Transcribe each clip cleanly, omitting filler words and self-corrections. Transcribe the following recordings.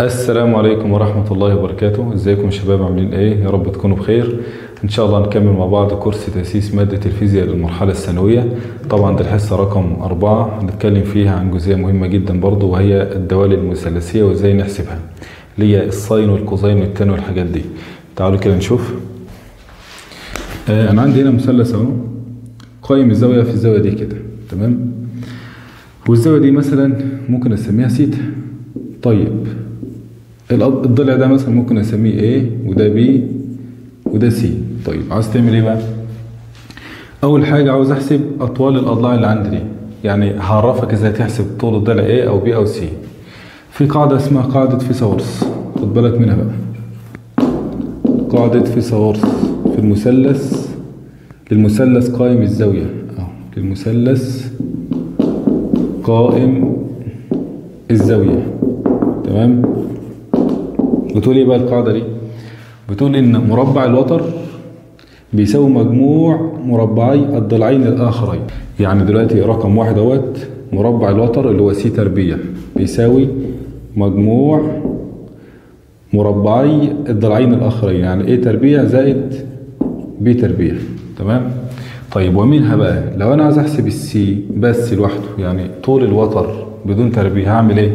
السلام عليكم ورحمة الله وبركاته. ازيكم يا شباب، عاملين ايه؟ يا رب تكونوا بخير. ان شاء الله نكمل مع بعض كورس تأسيس مادة الفيزياء للمرحلة الثانوية. طبعا ده الحصة رقم 4 هنتكلم فيها عن جزئية مهمة جدا برضو، وهي الدوال المثلثية وازاي نحسبها، اللي هي الساين والكوزين والتان والحاجات دي. تعالوا كده نشوف. انا عندي هنا مثلث اهو قائم الزاوية في الزاوية دي كده، تمام؟ والزاوية دي مثلا ممكن اسميها سيتا. طيب الضلع ده مثلا ممكن اسميه A وده B وده C. طيب عاوز تعمل ايه بقى؟ اول حاجه عاوز احسب اطوال الاضلاع اللي عندي دي، يعني هعرفك ازاي تحسب طول الضلع A او B او C. في قاعده اسمها قاعده فيثاغورس، خد بالك منها بقى. قاعده فيثاغورس في للمثلث قائم الزاويه اهو، للمثلث قائم الزاويه، تمام؟ بتقول ايه بقى القاعده دي؟ بتقول ان مربع الوتر بيساوي مجموع مربعي الضلعين الاخرين. يعني دلوقتي رقم واحد اهوت، مربع الوتر اللي هو س تربيع بيساوي مجموع مربعي الضلعين الاخرين، يعني A تربيع زائد B تربيع، تمام؟ طيب ومنها بقى لو انا عايز احسب السي بس لوحده، يعني طول الوتر بدون تربيع، هعمل ايه؟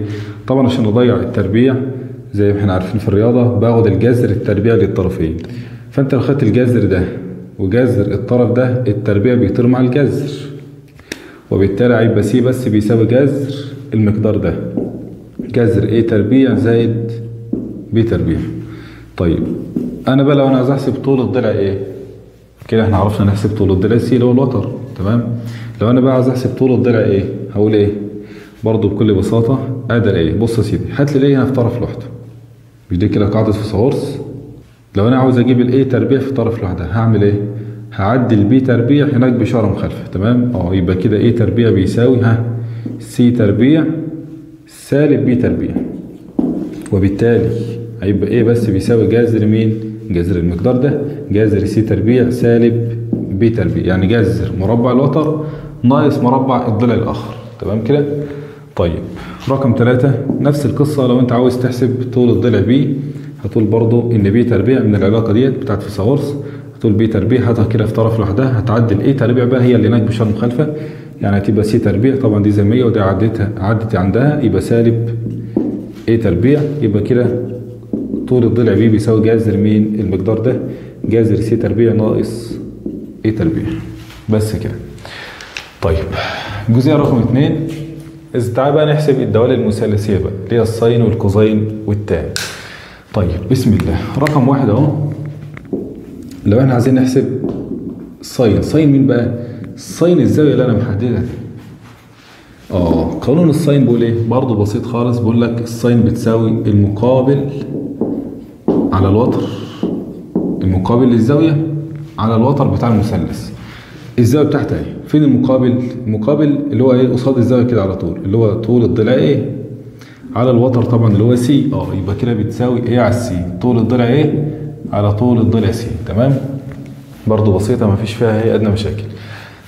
طبعا عشان اضيع التربيع زي ما احنا عارفين في الرياضة باخد الجذر التربيع للطرفين. فانت لو خدت الجذر ده وجذر الطرف ده، التربيع بيطير مع الجذر، وبالتالي هيبقى سي بس بيساوي جذر المقدار ده، جذر A تربيع زائد B تربيع. طيب انا بقى لو انا عايز احسب طول الضلع ايه كده، احنا عرفنا نحسب طول الضلع سي اللي هو الوتر، تمام؟ لو انا بقى عايز احسب طول الضلع ايه، هقول ايه؟ برضو بكل بساطة ادي ايه، بص يا سيدي، هات لي الايه هنا في طرف لوحده، مش دي كده قاعدة فيثاغورس؟ لو انا عاوز اجيب الاي تربيع في طرف لوحدها هعمل ايه؟ هعدي البي تربيع هناك بإشارة مخالفة، تمام؟ يبقى كده اي تربيع بيساوي سي تربيع سالب بي تربيع، وبالتالي هيبقى ايه بس بيساوي جذر مين؟ جذر المقدار ده، جذر سي تربيع سالب بي تربيع، يعني جذر مربع الوتر ناقص مربع الضلع الاخر، تمام كده؟ طيب رقم 3 نفس القصة، لو انت عاوز تحسب طول الضلع بي هتقول برضو ان بي تربيع من العلاقة ديت بتاعت فيثاغورس، هتقول بي تربيع هاتها كده في طرف لوحدها، هتعدل ايه تربيع بقى هي اللي هناك بإشارة مخالفة، يعني هتبقى سي تربيع، طبعا دي زي 100 ودي عدت عندها يبقى سالب ايه تربيع، يبقى كده طول الضلع بي بيساوي جذر مين؟ المقدار ده، جذر سي تربيع ناقص ايه تربيع، بس كده. طيب الجزئية رقم 2، تعالى بقى نحسب الدوال المثلثية بقى، اللي هي الساين والكوزين والتان. طيب بسم الله. رقم 1 اهو، لو احنا عايزين نحسب ساين مين بقى؟ ساين الزاوية اللي انا محددها دي. قانون الساين بيقول ايه؟ برضه بسيط خالص، بيقول لك الساين بتساوي المقابل على الوتر، المقابل للزاوية على الوتر بتاع المثلث. الزاوية بتاعتها ايه؟ فين المقابل؟ المقابل اللي هو ايه؟ قصاد الزاوية كده على طول، اللي هو طول الضلع ايه؟ على الوتر طبعا اللي هو سي. يبقى كده بتساوي ايه على السي؟ طول الضلع ايه؟ على طول الضلع سي، تمام؟ برضو بسيطة ما فيش فيها ايه ادنى مشاكل.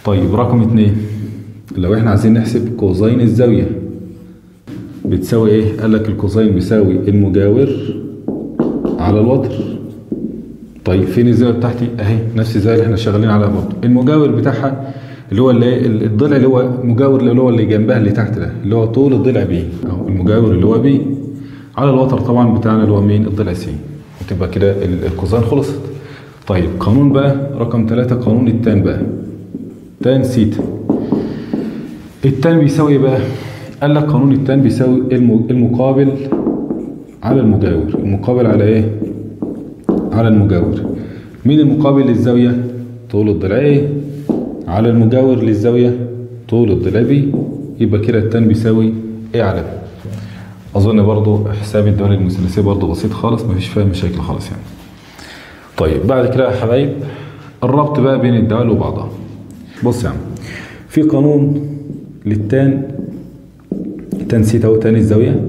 طيب رقم 2، لو احنا عايزين نحسب كوزين الزاوية بتساوي ايه؟ قال لك الكوزين بيساوي المجاور على الوتر. طيب فين الزاويه بتاعتي؟ اهي نفس الزاويه اللي احنا شغالين عليها برضه، المجاور بتاعها اللي هو الضلع اللي هو مجاور اللي هو اللي جنبها اللي تحت ده، اللي هو طول الضلع بي، او المجاور اللي هو بي على الوتر طبعا بتاعنا اللي هو مين؟ الضلع سي، وتبقى كده الكوزين خلصت. طيب قانون بقى رقم 3، قانون التان بقى، تان سيتا. التان بيساوي ايه بقى؟ قال لك قانون التان بيساوي المقابل على المجاور. المقابل على ايه؟ على المجاور. مين المقابل للزاوية؟ طول الضلع ايه؟ على المجاور للزاوية طول الضلع بي، يبقى كده التان بيساوي ايه على بي. اظن برضو حساب الدوال المثلثية برضو بسيط خالص، مفيش فيها مشاكل خالص يعني. طيب بعد كده يا حبايب الربط بقى بين الدوال وبعضها. بص يا عم، في قانون للتان، تان سيتا وتان الزاوية،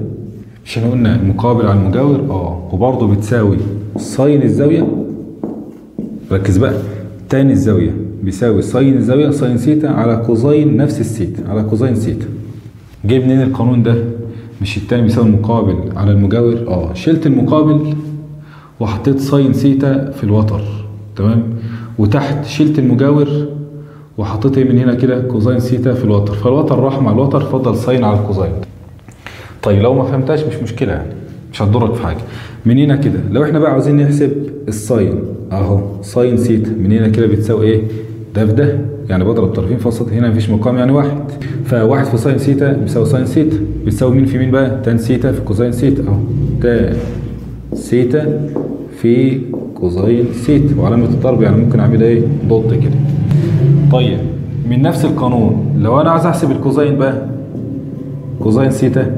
مش احنا قلنا المقابل على المجاور؟ وبرضه بتساوي ساين الزاوية. ركز بقى، تان الزاوية بيساوي ساين الزاوية، ساين سيتا على كوزين نفس السيتا على كوزين سيتا. جاي منين القانون ده؟ مش التان بيساوي المقابل على المجاور؟ شلت المقابل وحطيت ساين سيتا في الوتر، تمام، وتحت شلت المجاور وحطيت من هنا كده كوزين سيتا في الوتر، فالوتر راح مع الوتر، فضل ساين على الكوزين. طيب لو ما فهمتهاش مش مشكله، يعني مش هتضرك في حاجه. من هنا كده لو احنا بقى عاوزين نحسب الساين اهو، ساين سيتا من هنا كده بتساوي ايه؟ ده في ده، يعني بضرب طرفين في وسط، هنا مفيش مقام يعني واحد، فواحد في ساين سيتا بيساوي ساين سيتا، بتساوي مين في مين بقى؟ تان سيتا في كوزين سيتا اهو، تان سيتا في كوزين سيتا، وعلامة الضرب يعني ممكن اعملها ايه؟ ضد كده. طيب من نفس القانون لو انا عايز احسب الكوزين بقى، كوزين سيتا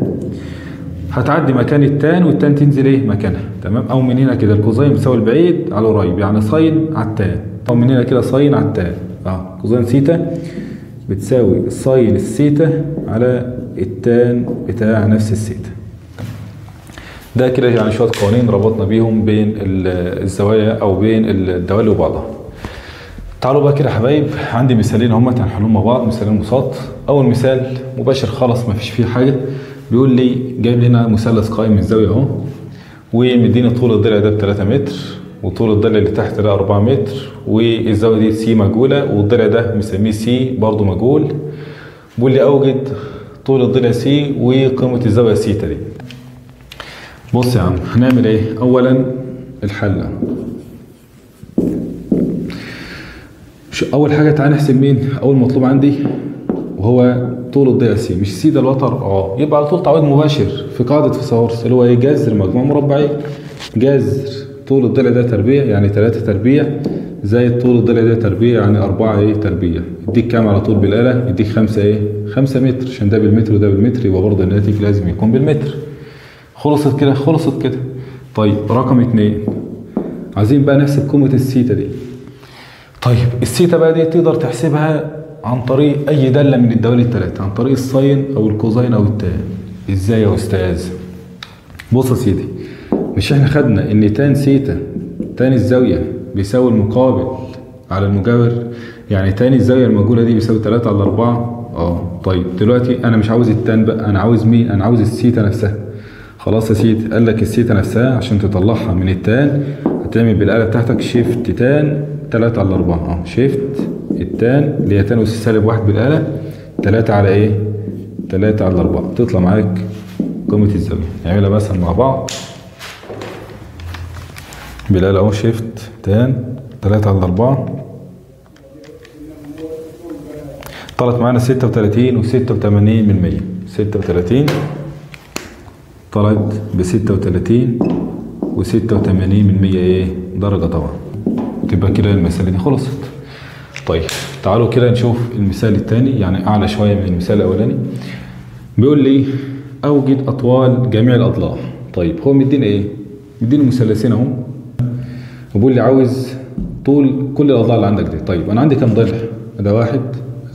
هتعدي مكان التان والتان تنزل ايه؟ مكانها، تمام. او من هنا كده الكوزين بيساوي البعيد على القريب، يعني ساين على التان، او من هنا كده ساين على التان، كوزين سيتا بتساوي ساين السيتا على التان بتاع نفس السيتا. ده كده يعني شويه قوانين ربطنا بيهم بين الزوايا او بين الدوال وبعضها. تعالوا بقى كده يا حبايب، عندي مثالين هم هنحلهم مع بعض، مثالين بساط. اول مثال مباشر خالص ما فيش فيه حاجه، بيقول لي جايب لنا مثلث قائم من الزاويه اهو، ومديني طول الضلع ده ب 3 متر، وطول الضلع اللي تحت ده 4 متر، والزاويه دي سي مجهوله، والضلع ده مسميه سي برضه مجهول. بيقول لي اوجد طول الضلع سي وقيمه الزاويه سيتا دي. بص يا عم هنعمل ايه؟ اولا الحل، اول حاجه تعالى نحسب مين اول مطلوب عندي، وهو طول الضلع سي، مش سي ده الوتر، يبقى على طول تعويض مباشر في قاعده فيثاغورس اللي هو ايه؟ جذر مجموع مربعين، جذر طول الضلع ده تربيع يعني 3 تربيع زائد طول الضلع ده تربيع يعني 4 تربيع، يديك كام على طول بالاله؟ يديك 5 متر، عشان ده بالمتر وده بالمتر، يبقى برضه الناتج لازم يكون بالمتر. خلصت كده، خلصت كده. طيب رقم 2 عايزين بقى نحسب قيمه السيتا دي. طيب السيتا بقى دي تقدر تحسبها عن طريق اي داله من الدوال الثلاثه، عن طريق الساين او الكوزين او التان. ازاي يا استاذ؟ بص يا سيدي، مش احنا خدنا ان تان سيتا، تان الزاويه بيساوي المقابل على المجاور، يعني تان الزاويه المجهوله دي بيساوي 3 على 4. طيب دلوقتي انا مش عاوز التان بقى، انا عاوز مين؟ انا عاوز السيتا نفسها. خلاص يا سيدي، قال لك السيتا نفسها عشان تطلعها من التان هتعمل بالاله بتاعتك شيفت تان 3 على 4، شيفت التان اللي هي تان اس سالب 1 بالاله 3 على ايه؟ 3 على 4، تطلع معاك قيمه الزاويه. نعملها مثلا مع بعض بالاله اهو، شيفت تان 3 على 4 طلعت معانا 36 و86 من 100. 36 طلعت ب 36 و86 من 100 درجه طبعا. تبقى كده المسألة دي خلصت. طيب تعالوا كده نشوف المثال الثاني، يعني أعلى شوية من المثال الأولاني. بيقول لي أوجد أطوال جميع الأضلاع. طيب هو مدينا إيه؟ مدينا مثلثين أهو، وبيقول لي عاوز طول كل الأضلاع اللي عندك دي. طيب أنا عندي كام ضلع؟ ده 1،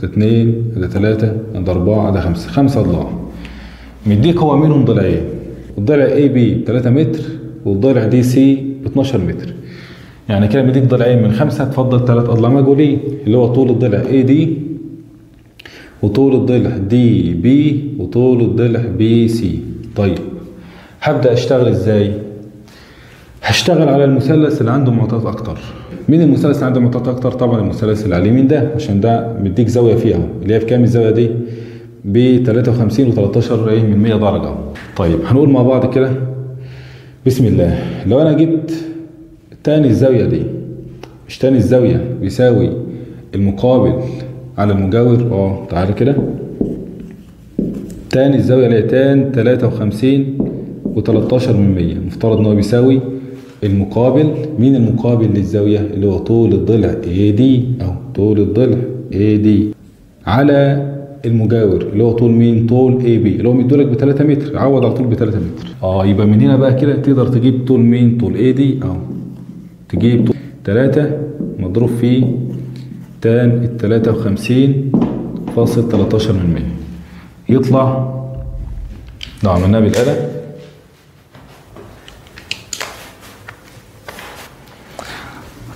ده 2، ده 3، ده 4، ده 5، 5 أضلاع. مديك هو منهم ضلعين، الضلع اي بي ب 3 متر والضلع دي سي ب 12 متر. يعني كده مديك ضلعين من 5، تفضل 3 اضلاع مجهولين اللي هو طول الضلع اي دي وطول الضلع دي بي وطول الضلع بي سي. طيب هبدأ اشتغل ازاي؟ هشتغل على المثلث اللي عنده معطيات اكتر. مين المثلث اللي عنده معطيات اكتر؟ طبعا المثلث اللي على اليمين ده، عشان ده مديك زاويه فيها اللي هي بكام الزاويه دي؟ ب 53 و13 من 100 درجه. طيب هنقول مع بعض كده بسم الله. لو انا جبت تاني الزاويه دي، مش تاني الزاويه بيساوي المقابل على المجاور، تعالى كده تاني الزاويه اللي هي تان 53 و13 من 100، مفترض ان هو بيساوي المقابل. مين المقابل للزاويه؟ اللي هو طول الضلع AD او طول الضلع AD على المجاور اللي هو طول مين؟ طول AB اللي هو مديلك ب 3 متر، عوض على طول ب 3 متر. يبقى من هنا بقى كده تقدر تجيب طول مين؟ طول AD، تجيب طول 3 مضروب في تان 53.13 من 100، يطلع لو عملناه بالآلة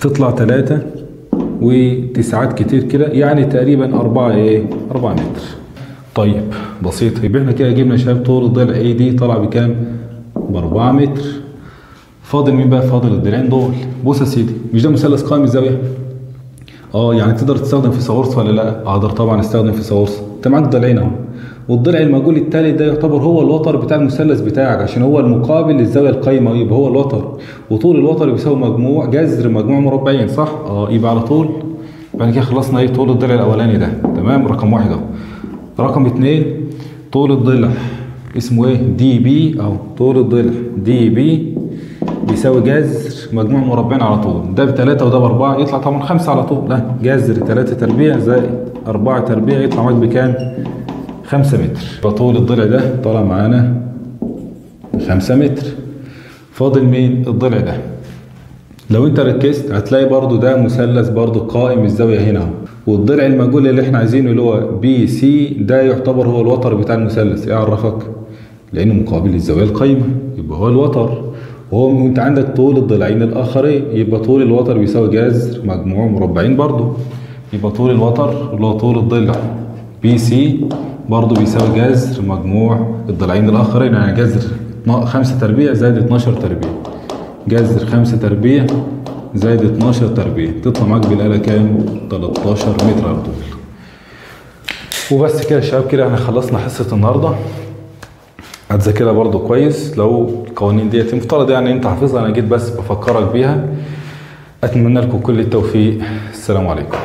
تطلع 3 و9 كتير كده، يعني تقريبا 4 متر. طيب بسيط، يبقى احنا كده جبنا شباب طول الضلع اي دي طلع بكام؟ ب4 متر. فاضل مين بقى؟ فاضل الضلعين دول. بص يا سيدي، مش ده مثلث قائم الزاويه؟ يعني تقدر تستخدم فيثاغورس ولا لا؟ اقدر طبعا استخدم فيثاغورس. انت معاك ضلعين اهو، والضلع المجهول الثالث ده يعتبر هو الوتر بتاع المثلث بتاعك، عشان هو المقابل للزاويه القايمه، يبقى هو الوتر. وطول الوتر بيساوي مجموع جذر مجموع مربعين، صح؟ يبقى على طول يبقى كده خلصنا ايه؟ طول الضلع الاولاني ده، تمام؟ رقم 1 اهو. رقم 2 طول الضلع اسمه ايه؟ دي بي اهو. طول الضلع دي بي بيساوي جذر مجموع مربعين على طول. ده ب3 وده ب4، يطلع طبعا 5 على طول. لا، جذر 3 تربيع زائد 4 تربيع يطلع معاك بكام؟ 5 متر. فطول الضلع ده طالع معانا 5 متر. فاضل مين؟ الضلع ده. لو انت ركزت هتلاقي برضو ده مثلث برضو قائم الزاويه هنا اهو، والضلع المجهول اللي احنا عايزينه اللي هو بي سي ده يعتبر هو الوتر بتاع المثلث. ايه عرفك؟ لانه مقابل للزاويه القايمه، يبقى هو الوتر. وانت عندك طول الضلعين الاخرين، يبقى طول الوتر بيساوي جذر مجموع مربعين برضو. يبقى طول الوتر اللي هو طول الضلع بي سي برضو بيساوي جذر مجموع الضلعين الاخرين، يعني جذر 5 تربيع زائد 12 تربيع. جذر 5 تربيع زائد 12 تربيع تطلع معاك بالآلة كام؟ 13 متر على طول. وبس كده يا شباب، كده احنا خلصنا حصة النهارده. هتذاكرها برضو كويس. لو القوانين ديت المفترض يعني انت حافظها، انا جيت بس بفكرك بيها. اتمنى لكم كل التوفيق. السلام عليكم.